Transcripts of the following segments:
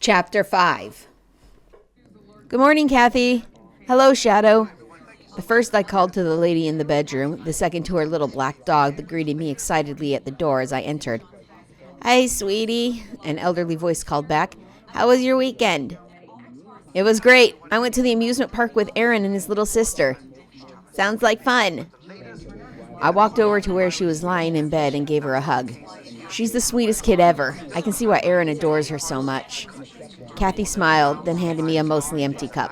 Chapter 5. Good morning, Kathy. Hello, Shadow. The first I called to the lady in the bedroom, the second to her little black dog that greeted me excitedly at the door as I entered. Hi, sweetie, an elderly voice called back. How was your weekend? It was great. I went to the amusement park with Aaron and his little sister. Sounds like fun. I walked over to where she was lying in bed and gave her a hug. She's the sweetest kid ever. I can see why Aaron adores her so much. Kathy smiled, then handed me a mostly empty cup.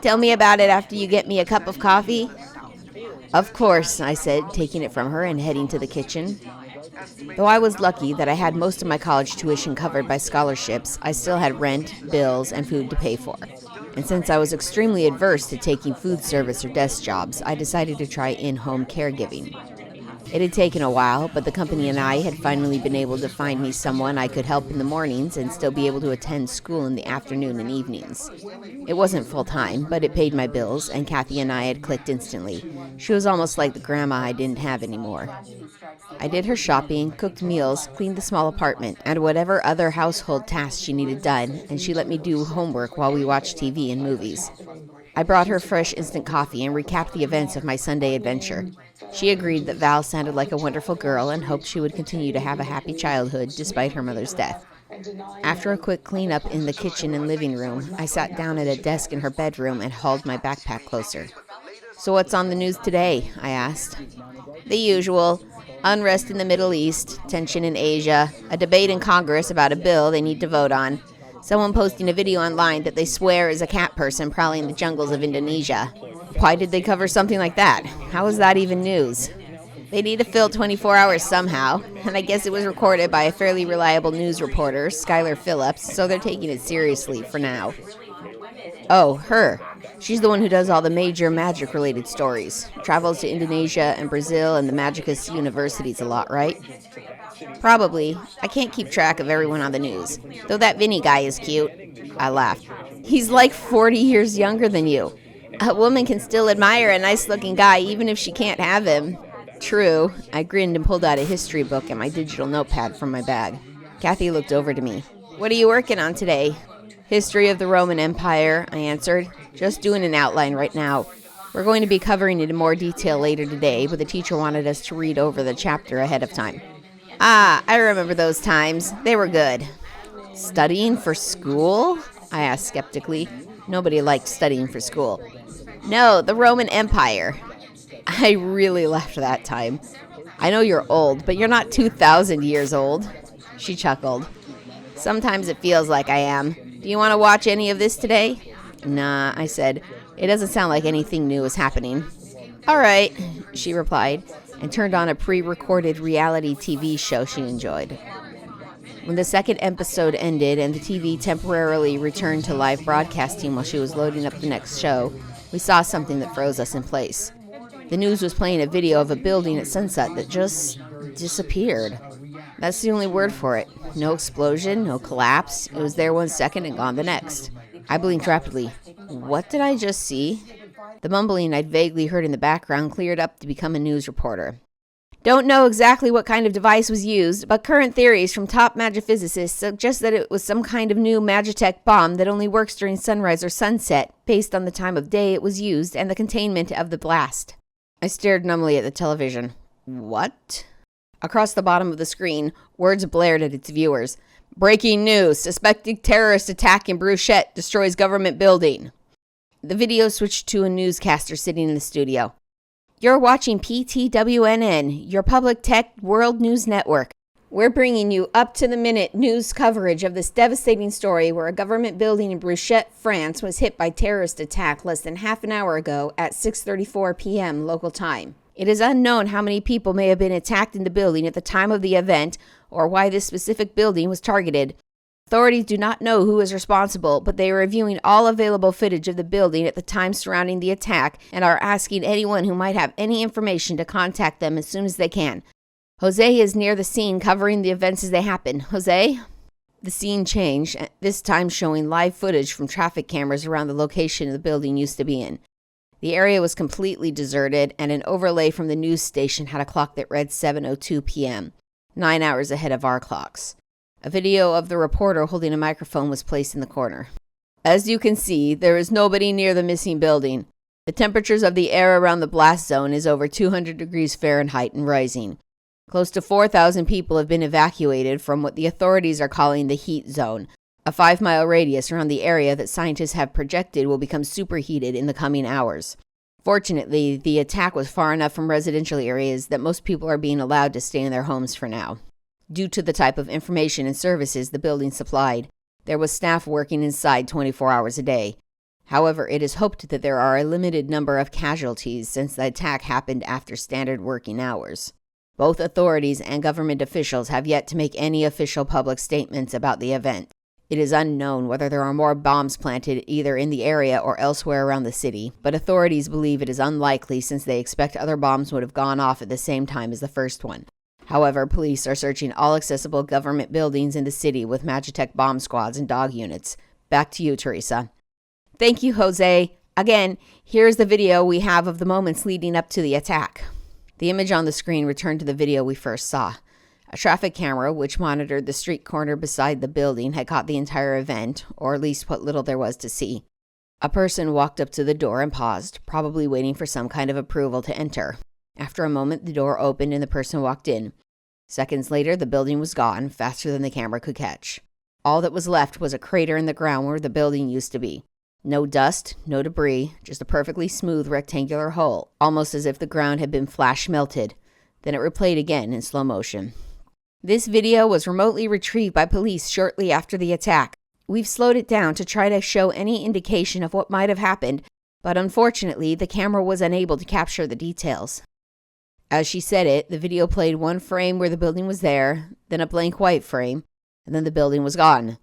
Tell me about it after you get me a cup of coffee. Of course, I said, taking it from her and heading to the kitchen. Though I was lucky that I had most of my college tuition covered by scholarships, I still had rent, bills, and food to pay for. And since I was extremely adverse to taking food service or desk jobs, I decided to try in-home caregiving. It had taken a while, but the company and I had finally been able to find me someone I could help in the mornings and still be able to attend school in the afternoon and evenings. It wasn't full-time, but it paid my bills, and Kathy and I had clicked instantly. She was almost like the grandma I didn't have anymore. I did her shopping, cooked meals, cleaned the small apartment, and whatever other household tasks she needed done, and she let me do homework while we watched TV and movies. I brought her fresh instant coffee and recapped the events of my Sunday adventure. She agreed that Val sounded like a wonderful girl and hoped she would continue to have a happy childhood despite her mother's death. After a quick cleanup in the kitchen and living room, I sat down at a desk in her bedroom and hauled my backpack closer. So what's on the news today? I asked. The usual. Unrest in the Middle East, tension in Asia, a debate in Congress about a bill they need to vote on, someone posting a video online that they swear is a cat person prowling the jungles of Indonesia. Why did they cover something like that? How is that even news? They need to fill 24 hours somehow, and I guess it was recorded by a fairly reliable news reporter, Skylar Phillips, so they're taking it seriously for now. Oh, her. She's the one who does all the major magic-related stories. Travels to Indonesia and Brazil and the Magicus universities a lot, right? Probably. I can't keep track of everyone on the news. Though that Vinny guy is cute. I laughed. He's like 40 years younger than you. A woman can still admire a nice-looking guy even if she can't have him. True. I grinned and pulled out a history book and my digital notepad from my bag. Kathy looked over to me. What are you working on today? History of the Roman Empire, I answered. Just doing an outline right now. We're going to be covering it in more detail later today, but the teacher wanted us to read over the chapter ahead of time. Ah, I remember those times. They were good. Studying for school? I asked skeptically. Nobody liked studying for school. No, the Roman Empire. I really laughed that time. I know you're old, but you're not 2,000 years old. She chuckled. Sometimes it feels like I am. Do you want to watch any of this today? Nah, I said. It doesn't sound like anything new is happening. All right, she replied, and turned on a pre-recorded reality TV show she enjoyed. When the second episode ended and the TV temporarily returned to live broadcasting while she was loading up the next show, we saw something that froze us in place. The news was playing a video of a building at sunset that just disappeared. That's the only word for it. No explosion, no collapse. It was there 1 second and gone the next. I blinked rapidly. What did I just see? The mumbling I'd vaguely heard in the background cleared up to become a news reporter. Don't know exactly what kind of device was used, but current theories from top magiphysicists suggest that it was some kind of new magitech bomb that only works during sunrise or sunset, based on the time of day it was used and the containment of the blast. I stared numbly at the television. What? Across the bottom of the screen, words blared at its viewers. Breaking news. Suspected terrorist attack in Bruchette destroys government building. The video switched to a newscaster sitting in the studio. You're watching PTWNN, your public tech world news network. We're bringing you up-to-the-minute news coverage of this devastating story where a government building in Bruchette, France was hit by terrorist attack less than half an hour ago at 6:34 p.m. local time. It is unknown how many people may have been attacked in the building at the time of the event or why this specific building was targeted. Authorities do not know who is responsible, but they are reviewing all available footage of the building at the time surrounding the attack and are asking anyone who might have any information to contact them as soon as they can. Jose is near the scene covering the events as they happen. Jose? The scene changed, this time showing live footage from traffic cameras around the location the building used to be in. The area was completely deserted, and an overlay from the news station had a clock that read 7:02 p.m., 9 hours ahead of our clocks. A video of the reporter holding a microphone was placed in the corner. As you can see, there is nobody near the missing building. The temperatures of the air around the blast zone is over 200 degrees Fahrenheit and rising. Close to 4,000 people have been evacuated from what the authorities are calling the heat zone, a 5-mile radius around the area that scientists have projected will become superheated in the coming hours. Fortunately, the attack was far enough from residential areas that most people are being allowed to stay in their homes for now. Due to the type of information and services the building supplied, there was staff working inside 24 hours a day. However, it is hoped that there are a limited number of casualties since the attack happened after standard working hours. Both authorities and government officials have yet to make any official public statements about the event. It is unknown whether there are more bombs planted either in the area or elsewhere around the city, but authorities believe it is unlikely since they expect other bombs would have gone off at the same time as the first one. However, police are searching all accessible government buildings in the city with Magitech bomb squads and dog units. Back to you, Teresa. Thank you, Jose. Again, here's the video we have of the moments leading up to the attack. The image on the screen returned to the video we first saw. A traffic camera, which monitored the street corner beside the building, had caught the entire event, or at least what little there was to see. A person walked up to the door and paused, probably waiting for some kind of approval to enter. After a moment, the door opened and the person walked in. Seconds later, the building was gone, faster than the camera could catch. All that was left was a crater in the ground where the building used to be. No dust, no debris, just a perfectly smooth rectangular hole, almost as if the ground had been flash melted. Then it replayed again in slow motion. This video was remotely retrieved by police shortly after the attack. We've slowed it down to try to show any indication of what might have happened, but unfortunately, the camera was unable to capture the details. As she said it, the video played one frame where the building was there, then a blank white frame, and then the building was gone.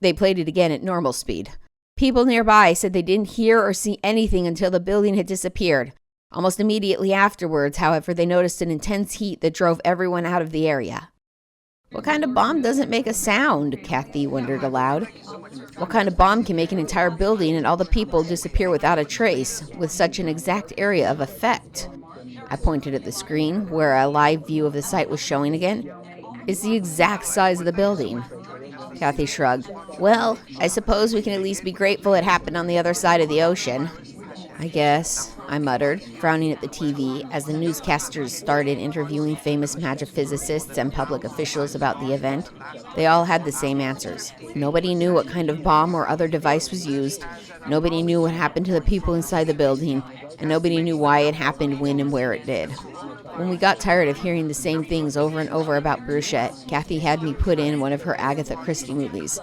They played it again at normal speed. People nearby said they didn't hear or see anything until the building had disappeared. Almost immediately afterwards, however, they noticed an intense heat that drove everyone out of the area. What kind of bomb doesn't make a sound? Kathy wondered aloud. What kind of bomb can make an entire building and all the people disappear without a trace, with such an exact area of effect? I pointed at the screen, where a live view of the site was showing again. It's the exact size of the building. Kathy shrugged. Well, I suppose we can at least be grateful it happened on the other side of the ocean. I guess, I muttered, frowning at the TV as the newscasters started interviewing famous magphysicists and public officials about the event. They all had the same answers. Nobody knew what kind of bomb or other device was used. Nobody knew what happened to the people inside the building, and nobody knew why it happened, when, and where it did. When we got tired of hearing the same things over and over about Bruchette, Kathy had me put in one of her Agatha Christie movies.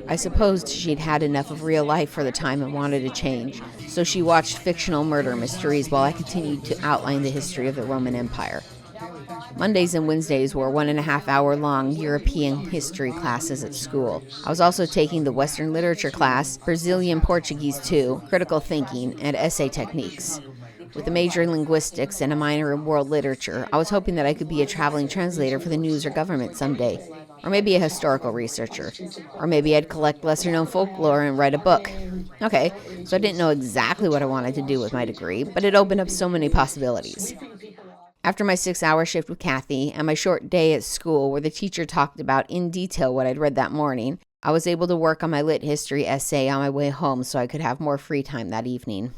I supposed she'd had enough of real life for the time and wanted a change, so she watched fictional murder mysteries while I continued to outline the history of the Roman Empire. Mondays and Wednesdays were 1.5-hour-long European history classes at school. I was also taking the Western literature class, Brazilian Portuguese 2, critical thinking, and essay techniques. With a major in linguistics and a minor in world literature, I was hoping that I could be a traveling translator for the news or government someday. Or maybe a historical researcher. Or maybe I'd collect lesser-known folklore and write a book. Okay, so I didn't know exactly what I wanted to do with my degree, but it opened up so many possibilities. After my 6-hour shift with Kathy and my short day at school where the teacher talked about in detail what I'd read that morning, I was able to work on my lit history essay on my way home so I could have more free time that evening.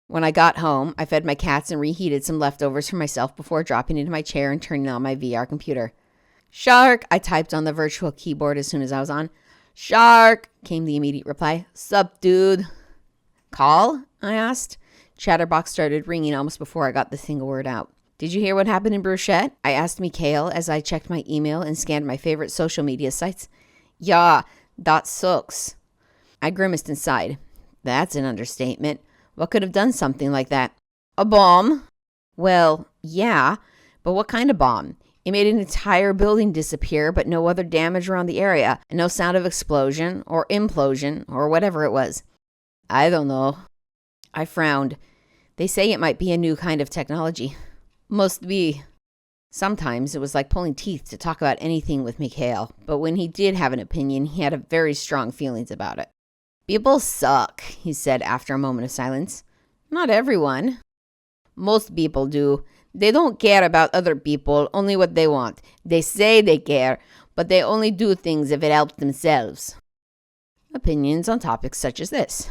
When I got home, I fed my cats and reheated some leftovers for myself before dropping into my chair and turning on my VR computer. Shark, I typed on the virtual keyboard as soon as I was on. Shark, came the immediate reply. Sup, dude? Call? I asked. Chatterbox started ringing almost before I got the single word out. Did you hear what happened in Bruchette? I asked Mikhail as I checked my email and scanned my favorite social media sites. Yeah, that sucks. I grimaced and sighed. That's an understatement. What could have done something like that? A bomb? Well, yeah, but what kind of bomb? It made an entire building disappear, but no other damage around the area, and no sound of explosion or implosion or whatever it was. I don't know. I frowned. They say it might be a new kind of technology. Must be. Sometimes it was like pulling teeth to talk about anything with Mikhail, but when he did have an opinion, he had very strong feelings about it. People suck, he said after a moment of silence. Not everyone. Most people do. They don't care about other people, only what they want. They say they care, but they only do things if it helps themselves. Opinions on topics such as this.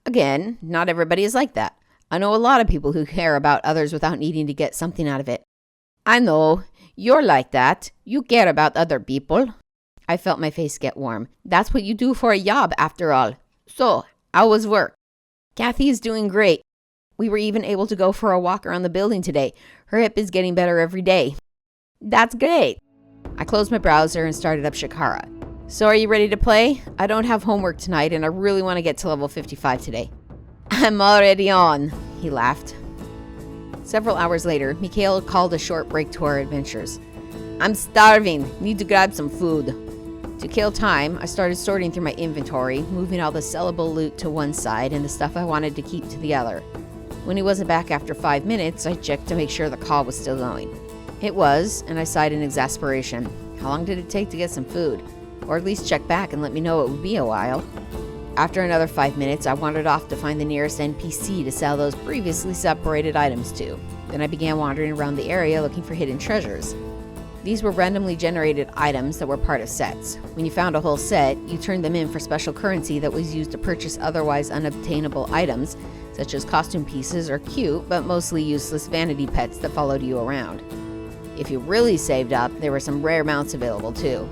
Again, not everybody is like that. I know a lot of people who care about others without needing to get something out of it. I know, you're like that. You care about other people. I felt my face get warm. That's what you do for a job, after all. So, how was work? Kathy is doing great. We were even able to go for a walk around the building today. Her hip is getting better every day. That's great. I closed my browser and started up Shakara. So are you ready to play? I don't have homework tonight and I really want to get to level 55 today. I'm already on, he laughed. Several hours later, Mikhail called a short break to our adventures. I'm starving. Need to grab some food. To kill time, I started sorting through my inventory, moving all the sellable loot to one side and the stuff I wanted to keep to the other. When he wasn't back after 5 minutes, I checked to make sure the call was still going. It was, and I sighed in exasperation. How long did it take to get some food? Or at least check back and let me know it would be a while. After another 5 minutes, I wandered off to find the nearest NPC to sell those previously separated items to. Then I began wandering around the area looking for hidden treasures. These were randomly generated items that were part of sets. When you found a whole set, you turned them in for special currency that was used to purchase otherwise unobtainable items, such as costume pieces or cute but mostly useless vanity pets that followed you around. If you really saved up, there were some rare mounts available too.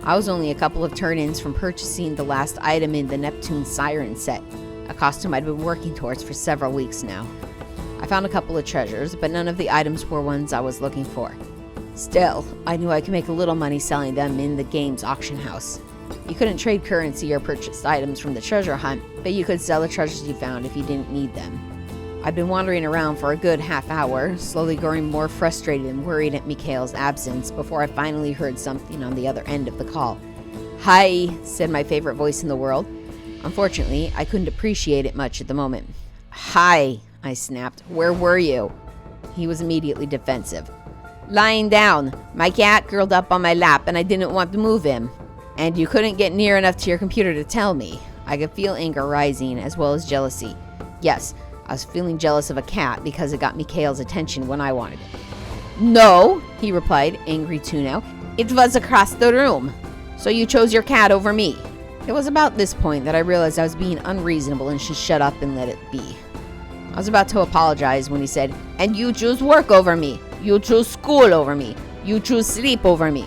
I was only a couple of turn-ins from purchasing the last item in the Neptune Siren set, a costume I'd been working towards for several weeks now. I found a couple of treasures, but none of the items were ones I was looking for. Still, I knew I could make a little money selling them in the game's auction house. You couldn't trade currency or purchased items from the treasure hunt, but you could sell the treasures you found if you didn't need them. I'd been wandering around for a good half hour, slowly growing more frustrated and worried at Mikhail's absence before I finally heard something on the other end of the call. Hi, said my favorite voice in the world. Unfortunately, I couldn't appreciate it much at the moment. Hi, I snapped. Where were you? He was immediately defensive. Lying down. My cat curled up on my lap and I didn't want to move him. And you couldn't get near enough to your computer to tell me. I could feel anger rising as well as jealousy. Yes, I was feeling jealous of a cat because it got Mikhail's attention when I wanted it. No, he replied, angry too now. It was across the room. So you chose your cat over me. It was about this point that I realized I was being unreasonable and should shut up and let it be. I was about to apologize when he said, and you choose work over me. You choose school over me. You choose sleep over me.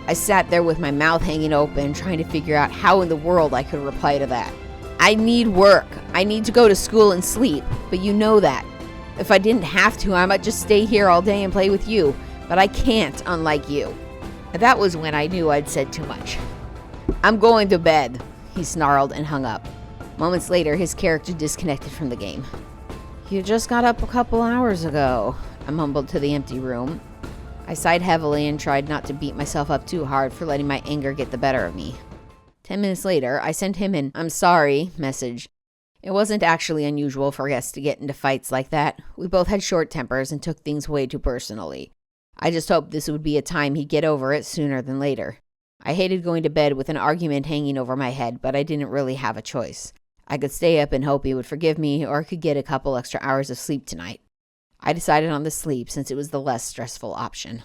I sat there with my mouth hanging open, trying to figure out how in the world I could reply to that. I need work. I need to go to school and sleep, but you know that. If I didn't have to, I might just stay here all day and play with you, but I can't, unlike you. That was when I knew I'd said too much. I'm going to bed, he snarled and hung up. Moments later, his character disconnected from the game. You just got up a couple hours ago, I mumbled to the empty room. I sighed heavily and tried not to beat myself up too hard for letting my anger get the better of me. 10 minutes later, I sent him an "I'm sorry" message. It wasn't actually unusual for us to get into fights like that. We both had short tempers and took things way too personally. I just hoped this would be a time he'd get over it sooner than later. I hated going to bed with an argument hanging over my head, but I didn't really have a choice. I could stay up and hope he would forgive me, or I could get a couple extra hours of sleep tonight. I decided on the sleep since it was the less stressful option.